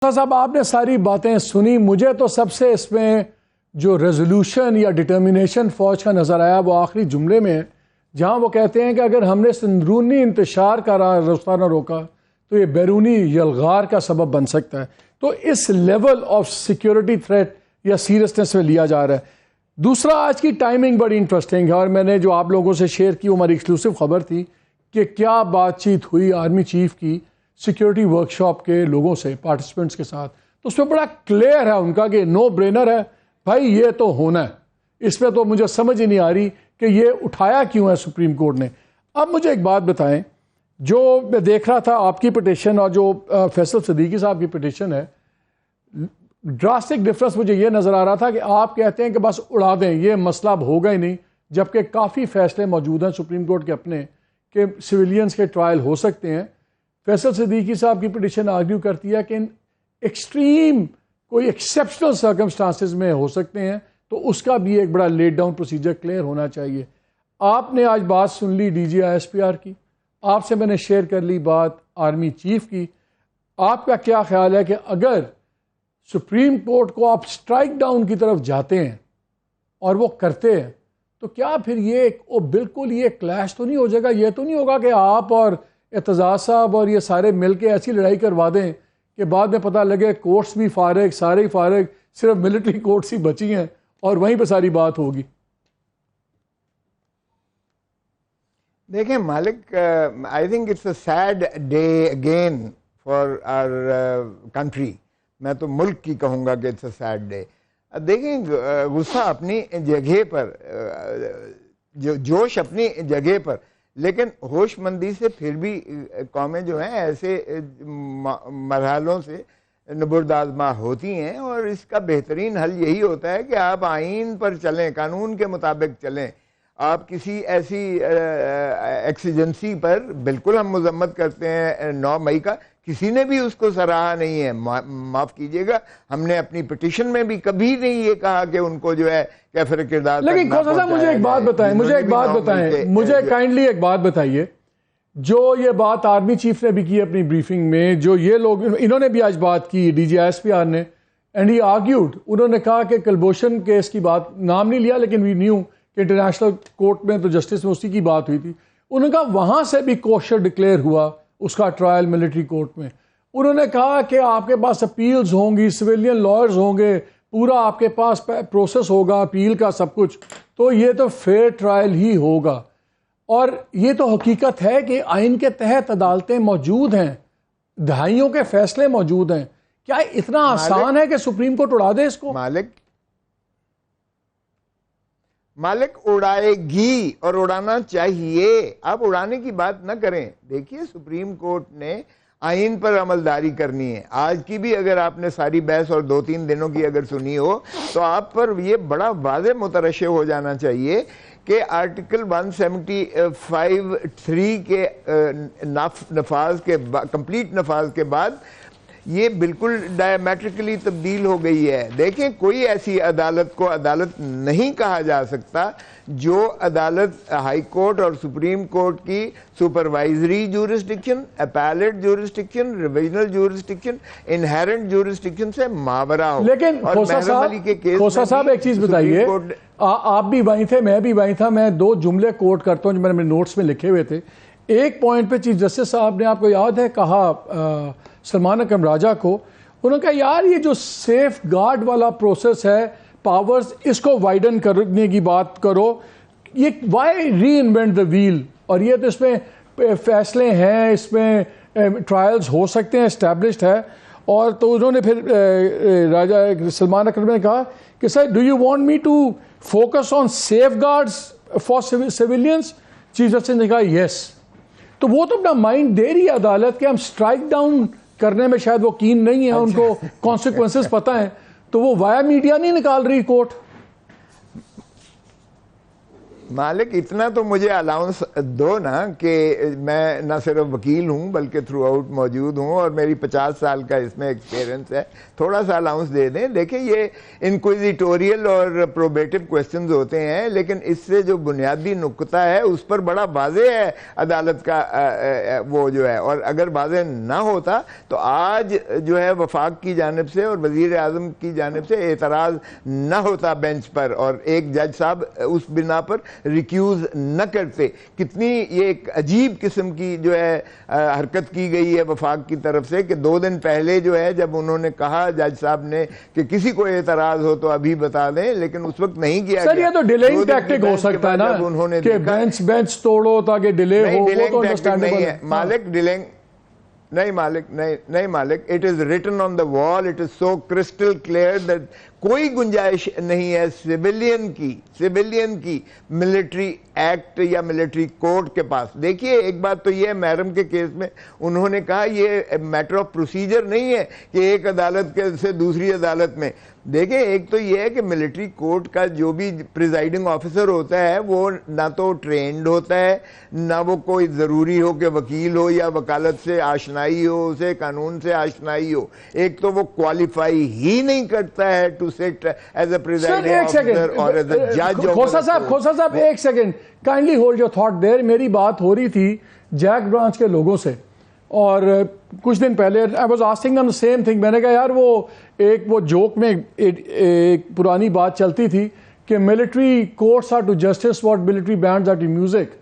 صاحب آپ نے ساری باتیں سنی، مجھے تو سب سے اس میں جو ریزولوشن یا ڈٹرمنیشن فوج کا نظر آیا وہ آخری جملے میں ہے، جہاں وہ کہتے ہیں کہ اگر ہم نے اندرونی انتشار کا راستہ نہ روکا تو یہ بیرونی یلغار کا سبب بن سکتا ہے۔ تو اس لیول آف سیکیورٹی تھریٹ یا سیریسنس میں لیا جا رہا ہے۔ دوسرا، آج کی ٹائمنگ بڑی انٹرسٹنگ ہے اور میں نے جو آپ لوگوں سے شیئر کی وہ ہماری ایکسکلوسیو خبر تھی کہ کیا بات چیت ہوئی آرمی چیف کی سیکیورٹی ورکشاپ کے لوگوں سے، پارٹیسپینٹس کے ساتھ، تو اس میں بڑا کلیئر ہے ان کا کہ نو برینر ہے بھائی، یہ تو ہونا ہے۔ اس میں تو مجھے سمجھ ہی نہیں آ رہی کہ یہ اٹھایا کیوں ہے سپریم کورٹ نے۔ اب مجھے ایک بات بتائیں، جو میں دیکھ رہا تھا آپ کی پٹیشن اور جو فیصل صدیقی صاحب کی پٹیشن ہے، ڈراسٹک ڈفرنس مجھے یہ نظر آ رہا تھا کہ آپ کہتے ہیں کہ بس اڑا دیں، یہ مسئلہ اب ہوگا ہی نہیں، جبکہ کافی فیصلے موجود ہیں سپریم کورٹ کے اپنے کہ سویلینز کے ٹرائل ہو سکتے ہیں۔ فیصل صدیقی صاحب کی پٹیشن آرگیو کرتی ہے کہ ان ایکسٹریم کوئی ایکسیپشنل سرکمسٹانسز میں ہو سکتے ہیں، تو اس کا بھی ایک بڑا لیٹ ڈاؤن پروسیجر کلیئر ہونا چاہیے۔ آپ نے آج بات سن لی D G I S P R کی، آپ سے میں نے شیئر کر لی بات آرمی چیف کی۔ آپ کا کیا خیال ہے کہ اگر سپریم کورٹ کو آپ سٹرائک ڈاؤن کی طرف جاتے ہیں اور وہ کرتے ہیں تو کیا پھر یہ بالکل یہ کلیش تو نہیں ہو جائے گا؟ یہ تو نہیں ہوگا کہ آپ اور اعتزاز صاحب اور یہ سارے مل کے ایسی لڑائی کروا دیں کہ بعد میں پتہ لگے کورٹس بھی فارغ، سارے ہی فارغ، صرف ملٹری کورٹس ہی بچی ہیں اور وہیں پہ ساری بات ہوگی؟ دیکھیں مالک، I think it's a sad day again for our country. میں تو ملک کی کہوں گا کہ اٹس اے سیڈ ڈے۔ دیکھیں غصہ اپنی جگہ پر، جوش اپنی جگہ پر، لیکن ہوش مندی سے پھر بھی قومیں جو ہیں ایسے مرحلوں سے نبرد آزما ہوتی ہیں، اور اس کا بہترین حل یہی ہوتا ہے کہ آپ آئین پر چلیں، قانون کے مطابق چلیں۔ آپ کسی ایسی ایکسیجنسی پر بالکل ہم مذمت کرتے ہیں 9 مئی کا، کسی نے بھی اس کو سراہا نہیں ہے، معاف کیجئے گا، ہم نے اپنی پٹیشن میں بھی کبھی نہیں یہ کہا کہ ان کو جو ہے کیفر کردار۔ لیکن کھوسا صاحب مجھے ایک بات بتائیں، مجھے کائنڈلی ایک بات بتائیے، جو یہ بات آرمی چیف نے بھی کی اپنی بریفنگ میں، جو یہ لوگ انہوں نے بھی آج بات کی D G I S P R نے، اینڈ ہی آرگیوڈ، انہوں نے کہا کہ کلبھوشن کیس کی بات نام نہیں لیا لیکن وی نیو کہ انٹرنیشنل کورٹ میں تو جسٹس میں اسی کی بات ہوئی تھی۔ انہوں نے کہا وہاں سے بھی کوشر ڈکلیئر ہوا اس کا ٹرائل ملٹری کورٹ میں۔ انہوں نے کہا کہ آپ کے پاس اپیلز ہوں گی، سویلین لائرز ہوں گے، پورا آپ کے پاس پروسیس ہوگا اپیل کا، سب کچھ، تو یہ تو فیئر ٹرائل ہی ہوگا۔ اور یہ تو حقیقت ہے کہ آئین کے تحت عدالتیں موجود ہیں، دہائیوں کے فیصلے موجود ہیں۔ کیا اتنا آسان ہے کہ سپریم کورٹ اڑا دے اس کو؟ مالک اڑائے گی اور اڑانا چاہیے، آپ اڑانے کی بات نہ کریں۔ دیکھیے سپریم کورٹ نے آئین پر عملداری کرنی ہے۔ آج کی بھی اگر آپ نے ساری بحث اور 2-3 دنوں کی اگر سنی ہو تو آپ پر یہ بڑا واضح مترشح ہو جانا چاہیے کہ آرٹیکل 175(3) کے نفاذ کے کمپلیٹ نفاذ کے بعد یہ بالکل ڈائیمیٹرکلی تبدیل ہو گئی ہے۔ دیکھیں کوئی ایسی عدالت کو عدالت نہیں کہا جا سکتا جو عدالت ہائی کورٹ اور سپریم کورٹ کی supervisory jurisdiction, appellate jurisdiction, revisional jurisdiction, inherent jurisdiction سے ماورا ہو۔ لیکن کھوسا صاحب ایک چیز بتائیے، آپ بھی وہیں تھے، میں بھی وہیں تھا، میں 2 جملے کوٹ کرتا ہوں جو میں نے نوٹس میں لکھے ہوئے تھے۔ ایک پوائنٹ پہ چیف جسٹس صاحب نے، آپ کو یاد ہے، کہا سلمان اکرم راجہ کو، انہوں نے کہا یار یہ جو سیف گارڈ والا پروسیس ہے، پاورز، اس کو وائڈن کرنے کی بات کرو، یہ وائی ری انوینٹ دا ویل، اور یہ تو اس میں فیصلے ہیں، اس میں ٹرائلز ہو سکتے ہیں، اسٹیبلشڈ ہے۔ اور تو انہوں نے پھر راجہ سلمان اکرم نے کہا کہ sir do you want me to focus on safeguards for surveillance? Chief justice نے کہا یس۔ تو وہ تو اپنا مائنڈ دے رہی ہے عدالت کہ ہم سٹرائک ڈاؤن کرنے میں شاید وہ کین نہیں ہیں، ان کو کانسیکوینسز پتہ ہیں، تو وہ وایا میڈیا نہیں نکال رہی کورٹ۔ مالک اتنا تو مجھے الاؤنس دو نا کہ میں نہ صرف وکیل ہوں بلکہ تھرو آؤٹ موجود ہوں اور میری 50 سال کا اس میں ایکسپیرینس ہے. تھوڑا سا الاؤنس دے دیں. دیکھیں یہ انکویزیٹوریل اور پروبیٹو کویسچنز ہوتے ہیں لیکن اس سے جو بنیادی نقطہ ہے اس پر بڑا واضح ہے عدالت کا وہ جو ہے, اور اگر واضح نہ ہوتا تو آج جو ہے وفاق کی جانب سے اور وزیر اعظم کی جانب سے اعتراض نہ ہوتا بینچ پر اور ایک جج صاحب اس بنا پر ریکیوز نہ کرتے. کتنی یہ ایک عجیب قسم کی جو ہے حرکت کی گئی ہے وفاق کی طرف سے کہ 2 دن پہلے جو ہے جب انہوں نے کہا جج صاحب نے کہ کسی کو اعتراض ہو تو ابھی بتا دیں, لیکن اس وقت نہیں کیا گیا. سر یہ تو ڈیلینگ ٹیکٹک ہو سکتا ہے نا کہ بینچ توڑو تاکہ ڈیلے ہو, وہ تو انڈرسٹینڈیبل ہے. مالک ڈیلنگ نہیں مالک اٹ از ریٹن آن دا وال, it is so crystal clear that کوئی گنجائش نہیں ہے سیویلین کی ملٹری ایکٹ یا ملٹری کوڈ کے پاس. دیکھیے ایک بات تو یہ ہے, محرم کے کیس میں انہوں نے کہا یہ میٹر آف پروسیجر نہیں ہے کہ ایک عدالت کے سے دوسری عدالت میں. دیکھیں ایک تو یہ ہے کہ ملٹری کورٹ کا جو بھی پریزائڈنگ آفیسر ہوتا ہے وہ نہ تو ٹرینڈ ہوتا ہے, نہ وہ کوئی ضروری ہو کہ وکیل ہو یا وکالت سے آشنائی ہو, اسے قانون سے آشنائی ہو. ایک تو وہ کوالیفائی ہی نہیں کرتا ہے to sit as a presiding officer اور ایز اے جج. کھوسا صاحب ایک second, kindly hold your thought there. میری بات ہو رہی تھی جیک برانچ کے لوگوں سے اور کچھ دن پہلے I was asking them the same thing. میں نے کہا یار وہ جوک میں ایک پرانی بات چلتی تھی کہ military courts are to justice what military bands are to music.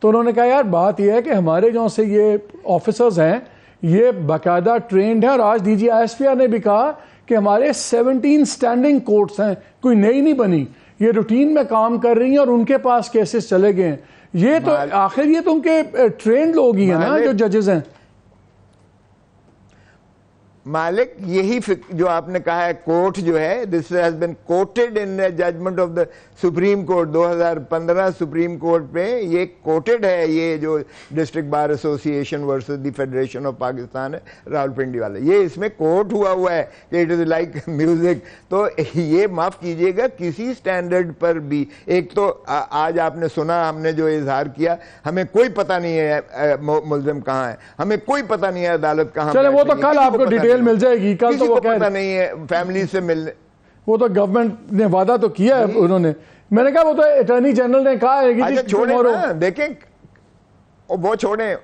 تو انہوں نے کہا یار بات یہ ہے کہ ہمارے جو سے یہ آفیسرز ہیں یہ باقاعدہ ٹرینڈ ہیں, اور آج ڈی جی ISPR نے بھی کہا کہ ہمارے 17 اسٹینڈنگ کورٹس ہیں, کوئی نئی نہیں بنی, یہ روٹین میں کام کر رہی ہیں اور ان کے پاس کیسز چلے گئے ہیں. یہ تو آخر یہ تو ان کے ٹرینڈ لوگ ہی ہیں نا جو ججز ہیں. مالک یہی جو آپ نے کہا ہے کوٹ جو ہے this has been quoted in judgment of the Supreme Court 2015 Supreme Court پہ یہ کوٹڈ ہے, یہ جو district bar association versus the federation of Pakistan ہے راولپنڈی والا, یہ اس میں کوٹ ہوا ہے کہ اٹ از لائک میوزک. تو یہ معاف کیجئے گا کسی سٹینڈرڈ پر بھی, ایک تو آج آپ نے سنا ہم نے جو اظہار کیا ہمیں کوئی پتہ نہیں ہے ملزم کہاں ہے, ہمیں کوئی پتہ نہیں ہے عدالت کہاں. چلے وہ تو کل آپ کو ڈیٹیل مل جائے گی, کل تو وہ پتہ نہیں ہے فیملی سے ملنے, وہ تو گورنمنٹ نے وعدہ تو کیا ہے انہوں نے. میں نے کہا وہ تو اٹارنی جنرل نے کہا ہے کہ چھوڑیں نا, دیکھیں وہ چھوڑیں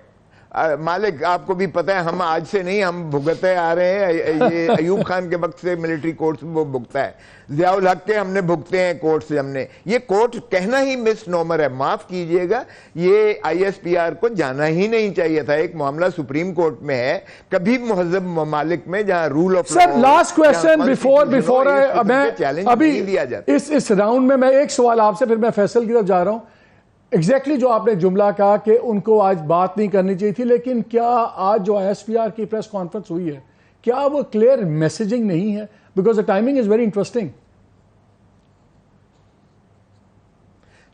مالک, آپ کو بھی پتہ ہے ہم آج سے نہیں ہم بھگتے آ رہے ہیں. یہ ایوب خان کے وقت سے ملٹری کورٹ وہ بھگتا ہے, ضیاء الحق کے ہم نے بھگتے ہیں کورٹ سے. ہم نے یہ کورٹ کہنا ہی مس نومر ہے, معاف کیجئے گا یہ ISPR کو جانا ہی نہیں چاہیے تھا. ایک معاملہ سپریم کورٹ میں ہے, کبھی مہذب ممالک میں جہاں rule of sir last question before ابھی اس راؤنڈ میں ایک سوال آپ سے, پھر میں فیصل کی طرف جا رہا ہوں. ایگزیکٹلی جو آپ نے جملہ کہا کہ ان کو آج بات نہیں کرنی چاہیے تھی, لیکن کیا آج جو ISPR کی پریس کانفرنس ہوئی ہے کیا وہ کلیئر میسیجنگ نہیں ہے؟ Because the timing is very interesting.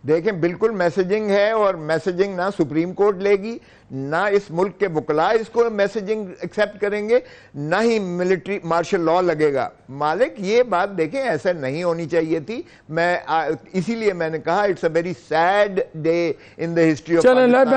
دیکھیں بالکل میسیجنگ ہے, اور میسیجنگ نہ سپریم کورٹ لے گی, نہ اس ملک کے وکلاء اس کو میسیجنگ ایکسیپٹ کریں گے, نہ ہی ملٹری مارشل لاء لگے گا. مالک یہ بات دیکھیں ایسا نہیں ہونی چاہیے تھی. میں اسی لیے میں نے کہا it's a very sad day in the history of